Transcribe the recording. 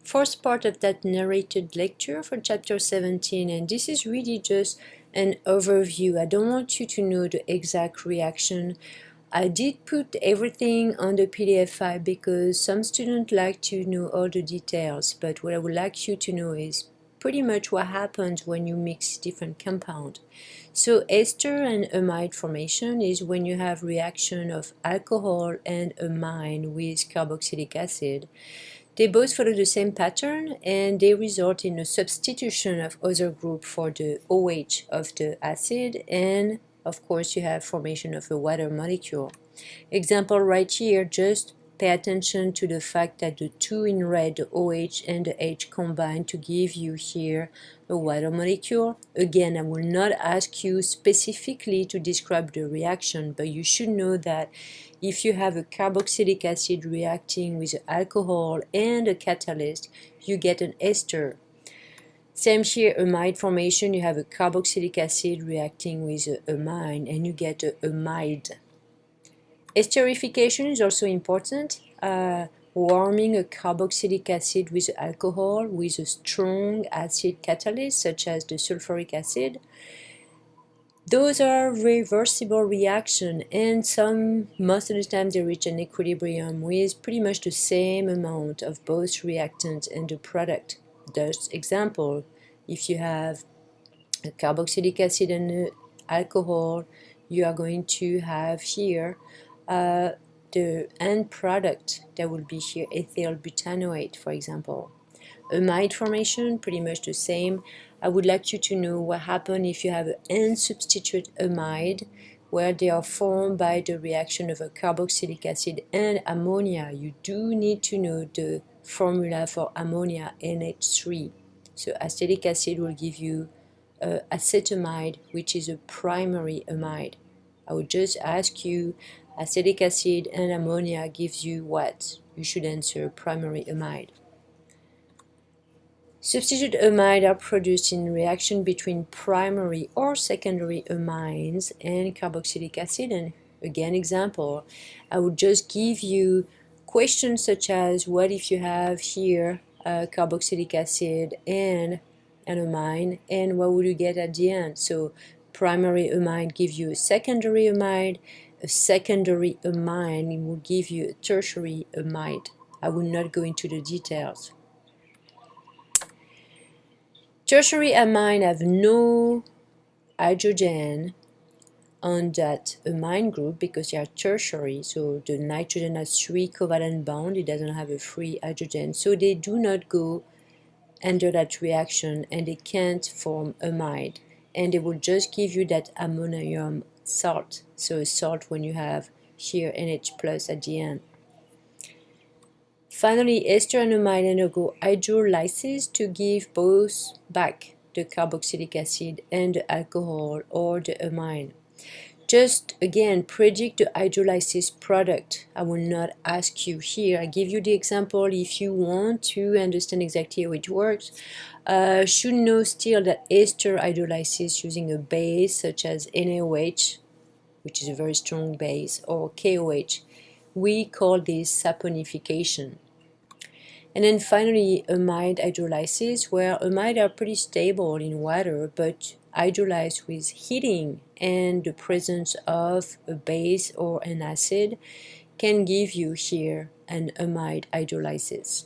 first part of that narrated lecture for chapter 17, and this is really just an overview. I don't want you to know the exact reaction. I did put everything on the PDF file because some students like to know all the details, but what I would like you to know is pretty much what happens when you mix different compounds. So ester and amide formation is when you have reaction of alcohol and amine with carboxylic acid. They both follow the same pattern and they result in a substitution of other group for the OH of the acid, and of course you have formation of a water molecule. Example right here, just pay attention to the fact that the two in red, the OH and the H, combine to give you here a water molecule. Again, I will not ask you specifically to describe the reaction, but you should know that if you have a carboxylic acid reacting with alcohol and a catalyst, you get an ester. Same here, amide formation, you have a carboxylic acid reacting with amine and you get a amide. Esterification is also important. Warming a carboxylic acid with alcohol with a strong acid catalyst such as the sulfuric acid. Those are reversible reactions, and most of the time they reach an equilibrium with pretty much the same amount of both reactant and the product. Thus, example, if you have a carboxylic acid and alcohol, you are going to have here the end product that will be here ethyl butanoate, for example. Amide formation, pretty much the same. I would like you to know what happens if you have an end substitute amide, where they are formed by the reaction of a carboxylic acid and ammonia. You do need to know the formula for ammonia, NH3. So acetic acid will give you acetamide, which is a primary amide. I would just ask you, acetic acid and ammonia gives you what? You should answer primary amide. Substitute amide are produced in reaction between primary or secondary amines and carboxylic acid. And again, example, I would just give you questions such as, what if you have here carboxylic acid and an amine, and what would you get at the end? So primary amide gives you a secondary amide. A secondary amine will give you a tertiary amide. I will not go into the details. Tertiary amine have no hydrogen on that amine group because they are tertiary, so the nitrogen has 3 covalent bonds, it doesn't have a free hydrogen, so they do not go under that reaction and they can't form amide, and they will just give you that ammonium salt, so a salt when you have here NH plus at the end. Finally, ester and amide undergo hydrolysis to give both back the carboxylic acid and the alcohol or the amine. Just again, predict the hydrolysis product. I will not ask you here. I give you the example if you want to understand exactly how it works. Should know still that ester hydrolysis using a base such as NaOH, which is a very strong base, or KOH. We call this saponification. And then finally, amide hydrolysis, where amide are pretty stable in water, but hydrolyzed with heating and the presence of a base or an acid can give you here an amide hydrolysis.